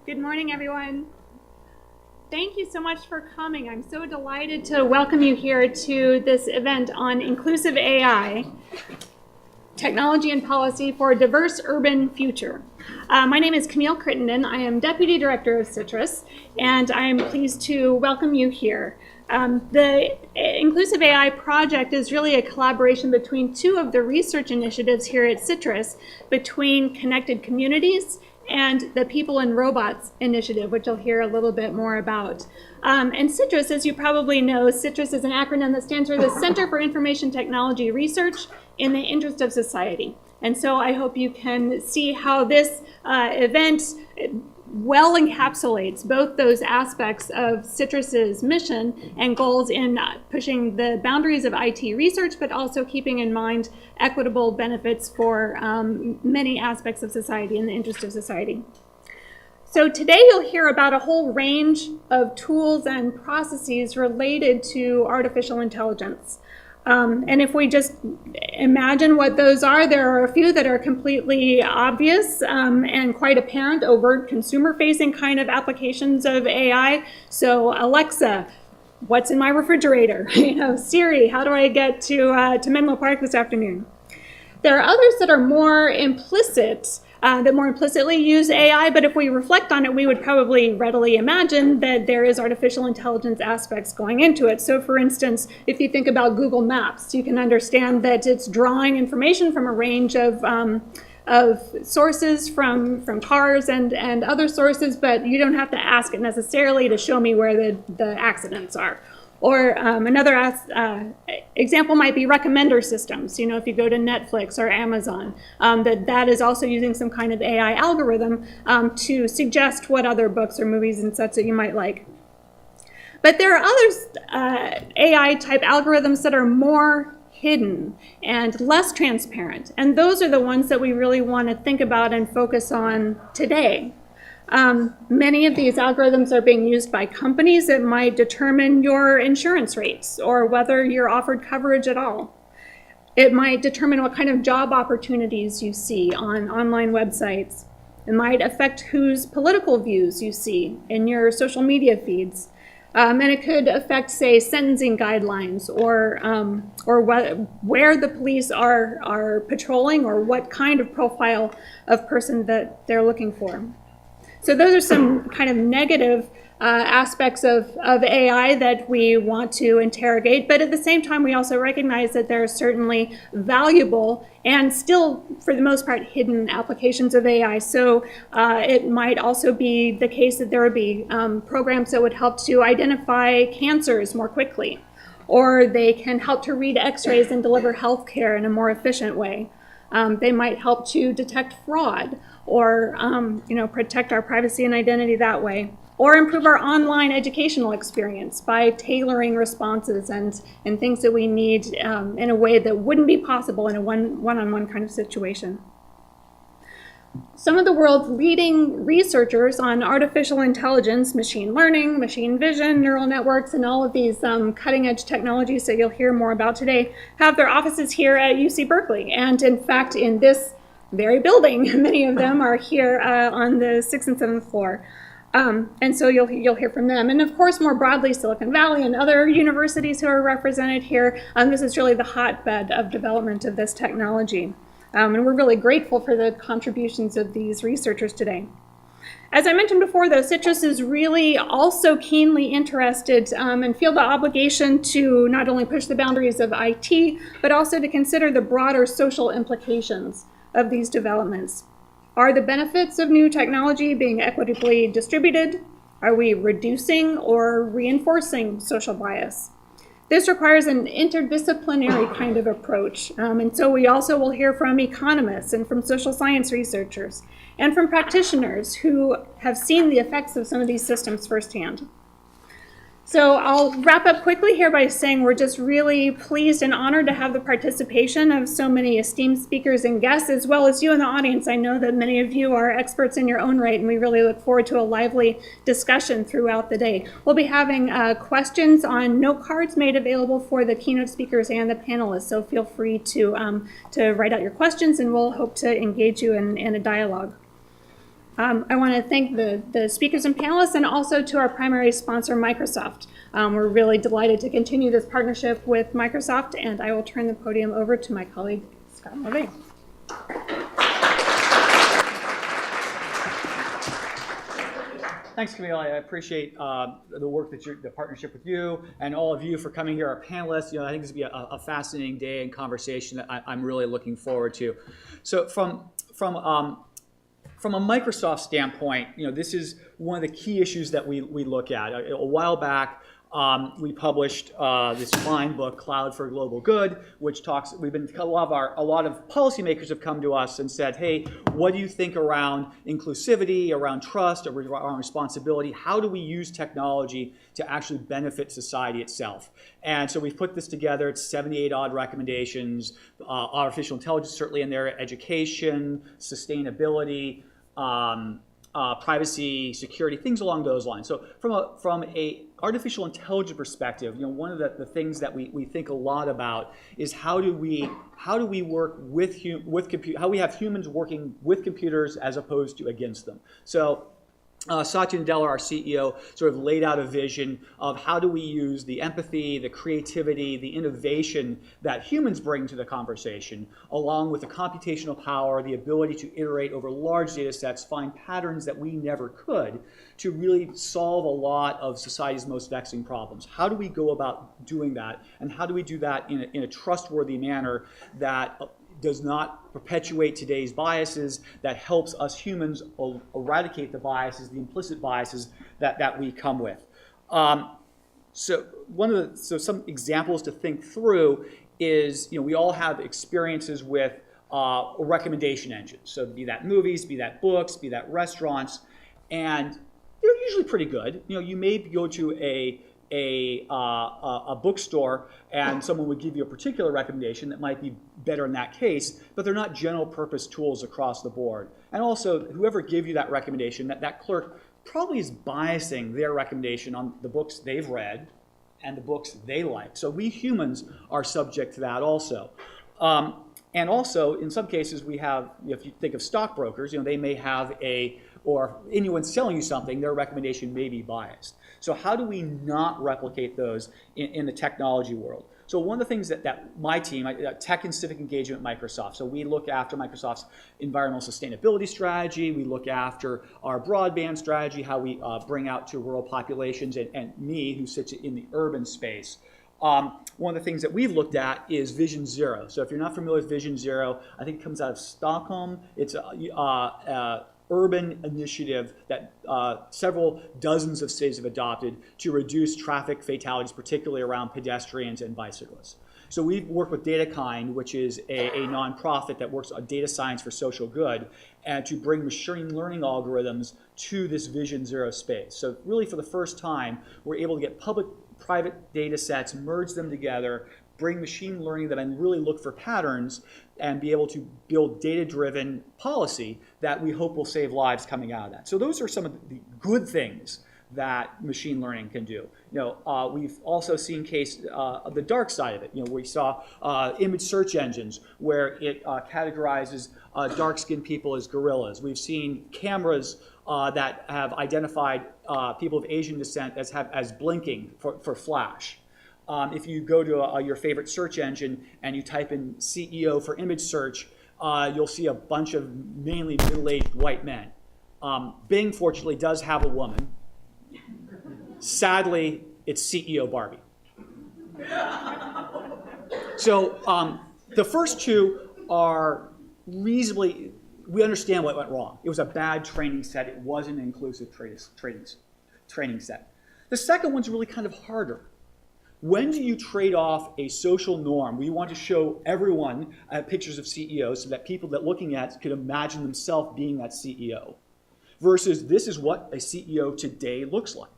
Good morning, everyone. Thank you so much for coming. I'm so delighted to welcome you here to this event on inclusive AI, technology and policy for a diverse urban future. My name is Camille. I am Deputy Director of Citrus, and I am pleased to welcome you here. The Inclusive AI project is really a collaboration between two of the research initiatives here at Citrus, between Connected Communities and the People and Robots initiative, which you'll hear a little bit more about. And Citrus, as you probably know, Citrus is an acronym that stands for the Center for Information Technology Research in the Interest of Society. And so I hope you can see how this event well encapsulates both those aspects of Citrus's mission and goals in pushing the boundaries of IT research, but also keeping in mind equitable benefits for many aspects of society in the interest of society. So today you'll hear about a whole range of tools and processes related to artificial intelligence. And if we just imagine what those are, there are a few that are completely obvious and quite apparent, overt consumer-facing kind of applications of AI. So Alexa, what's in my refrigerator? Siri, how do I get to Menlo Park this afternoon? There are others that are more implicit, that more implicitly use AI, but if we reflect on it, we would probably readily imagine that there is artificial intelligence aspects going into it. So for instance, if you think about Google Maps, you can understand that it's drawing information from a range of sources from cars and other sources, but you don't have to ask it necessarily to show me where the accidents are. Or another example might be recommender systems. If you go to Netflix or Amazon, that is also using some kind of AI algorithm to suggest what other books or movies and such that you might like. But there are other AI type algorithms that are more hidden and less transparent. And those are the ones that we really want to think about and focus on today. Many of these algorithms are being used by companies that might determine your insurance rates or whether you're offered coverage at all. It might determine what kind of job opportunities you see on online websites. It might affect whose political views you see in your social media feeds. And it could affect, say, sentencing guidelines or where the police are patrolling or what kind of profile of person that they're looking for. So those are some kind of negative aspects of AI that we want to interrogate, but at the same time we also recognize that there are certainly valuable and still, for the most part, hidden applications of AI. So it might also be the case that there would be programs that would help to identify cancers more quickly, or they can help to read x-rays and deliver health care in a more efficient way. They might help to detect fraud or protect our privacy and identity that way, or improve our online educational experience by tailoring responses and things that we need in a way that wouldn't be possible in a one-on-one kind of situation. Some of the world's leading researchers on artificial intelligence, machine learning, machine vision, neural networks, and all of these cutting-edge technologies that you'll hear more about today have their offices here at UC Berkeley. And in fact, in this very building, many of them are here on the 6th and 7th floor. And so you'll hear from them. And of course, more broadly, Silicon Valley and other universities who are represented here. This is really the hotbed of development of this technology. And we're really grateful for the contributions of these researchers today. As I mentioned before, though, Citrus is really also keenly interested and feel the obligation to not only push the boundaries of IT, but also to consider the broader social implications of these developments. Are the benefits of new technology being equitably distributed? Are we reducing or reinforcing social bias? This requires an interdisciplinary kind of approach, and so we also will hear from economists and from social science researchers and from practitioners who have seen the effects of some of these systems firsthand. So I'll wrap up quickly here by saying we're just really pleased and honored to have the participation of so many esteemed speakers and guests, as well as you in the audience. I know that many of you are experts in your own right, and we really look forward to a lively discussion throughout the day. We'll be having questions on note cards made available for the keynote speakers and the panelists, so feel free to write out your questions, and we'll hope to engage you in a dialogue. I want to thank the speakers and panelists, and also to our primary sponsor, Microsoft. We're really delighted to continue this partnership with Microsoft, and I will turn the podium over to my colleague, Scott Mulvey. Thanks, Camille. I appreciate the work that the partnership with you and all of you for coming here, our panelists. I think this will be a fascinating day and conversation that I'm really looking forward to. So from a Microsoft standpoint, this is one of the key issues that we look at. A while back, we published this fine book, Cloud for Global Good, which talks. A lot of policymakers have come to us and said, "Hey, what do you think around inclusivity, around trust, around responsibility? How do we use technology to actually benefit society itself?" And so we've put this together. It's 78 odd recommendations. Artificial intelligence certainly in there, education, sustainability. Privacy, security, things along those lines. So from a artificial intelligence perspective, one of the things that we think a lot about is how do we work how we have humans working with computers as opposed to against them. So Satya Nadella, our CEO, sort of laid out a vision of how do we use the empathy, the creativity, the innovation that humans bring to the conversation, along with the computational power, the ability to iterate over large data sets, find patterns that we never could, to really solve a lot of society's most vexing problems. How do we go about doing that, and how do we do that in a trustworthy manner that does not perpetuate today's biases, that helps us humans eradicate the biases, the implicit biases that we come with. So some examples to think through is, we all have experiences with recommendation engines. So be that movies, be that books, be that restaurants, and they're usually pretty good. You may go to a bookstore and someone would give you a particular recommendation that might be better in that case, but they're not general purpose tools across the board. And also, whoever gives you that recommendation, that clerk probably is biasing their recommendation on the books they've read and the books they like. So we humans are subject to that also. And also, in some cases, we have, if you think of stockbrokers, they may have or anyone selling you something, their recommendation may be biased. So how do we not replicate those in the technology world? So one of the things that my team, Tech and Civic Engagement at Microsoft, so we look after Microsoft's environmental sustainability strategy, we look after our broadband strategy, how we bring out to rural populations, and me, who sits in the urban space. One of the things that we've looked at is Vision Zero. So if you're not familiar with Vision Zero, I think it comes out of Stockholm. It's urban initiative that several dozens of cities have adopted to reduce traffic fatalities, particularly around pedestrians and bicyclists. So we've worked with DataKind, which is a nonprofit that works on data science for social good, and to bring machine learning algorithms to this Vision Zero space. So really, for the first time, we're able to get public-private data sets, merge them together, bring machine learning that and really look for patterns and be able to build data-driven policy that we hope will save lives coming out of that. So those are some of the good things that machine learning can do. We've also seen of the dark side of it. We saw image search engines where it categorizes dark-skinned people as gorillas. We've seen cameras that have identified people of Asian descent as blinking for flash. If you go to your favorite search engine and you type in CEO for image search, you'll see a bunch of mainly middle-aged white men. Bing, fortunately, does have a woman. Sadly, it's CEO Barbie. So the first two are reasonably, we understand what went wrong. It was a bad training set. It wasn't an inclusive training set. The second one's really kind of harder. When do you trade off a social norm? We want to show everyone pictures of CEOs so that people that looking at could imagine themselves being that CEO, versus this is what a CEO today looks like.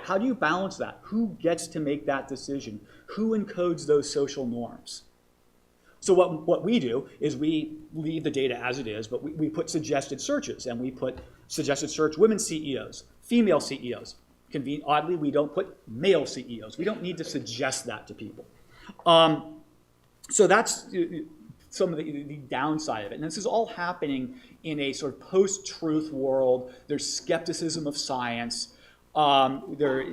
How do you balance that? Who gets to make that decision? Who encodes those social norms? So what we do is we leave the data as it is, but we put suggested searches, and we put suggested search women CEOs, female CEOs. Oddly, we don't put male CEOs. We don't need to suggest that to people. So that's some of the downside of it. And this is all happening in a sort of post-truth world. There's skepticism of science. Very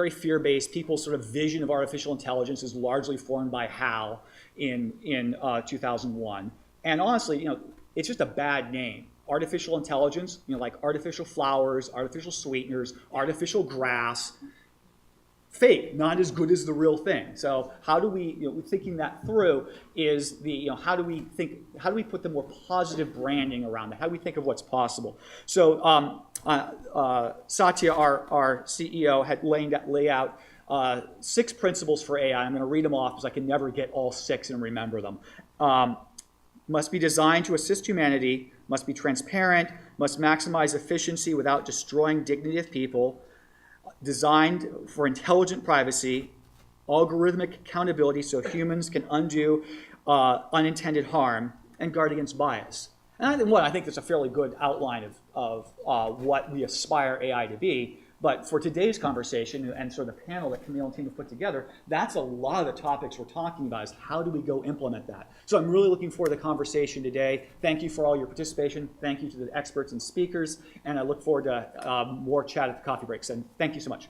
fear-based. People's sort of vision of artificial intelligence is largely formed by Hal in 2001. And honestly, it's just a bad name. Artificial intelligence, like artificial flowers, artificial sweeteners, artificial grass. Fake, not as good as the real thing. So how do we, thinking that through is how do we put the more positive branding around it? How do we think of what's possible? So Satya, our CEO, had lay out 6 principles for AI. I'm going to read them off because I can never get all 6 and remember them. Must be designed to assist humanity, must be transparent, must maximize efficiency without destroying dignity of people, designed for intelligent privacy, algorithmic accountability so humans can undo unintended harm, and guard against bias. And I think that's a fairly good outline of what we aspire AI to be. But for today's conversation and sort of the panel that Camille and team have put together, that's a lot of the topics we're talking about is how do we go implement that. So I'm really looking forward to the conversation today. Thank you for all your participation. Thank you to the experts and speakers. And I look forward to more chat at the coffee breaks. And thank you so much.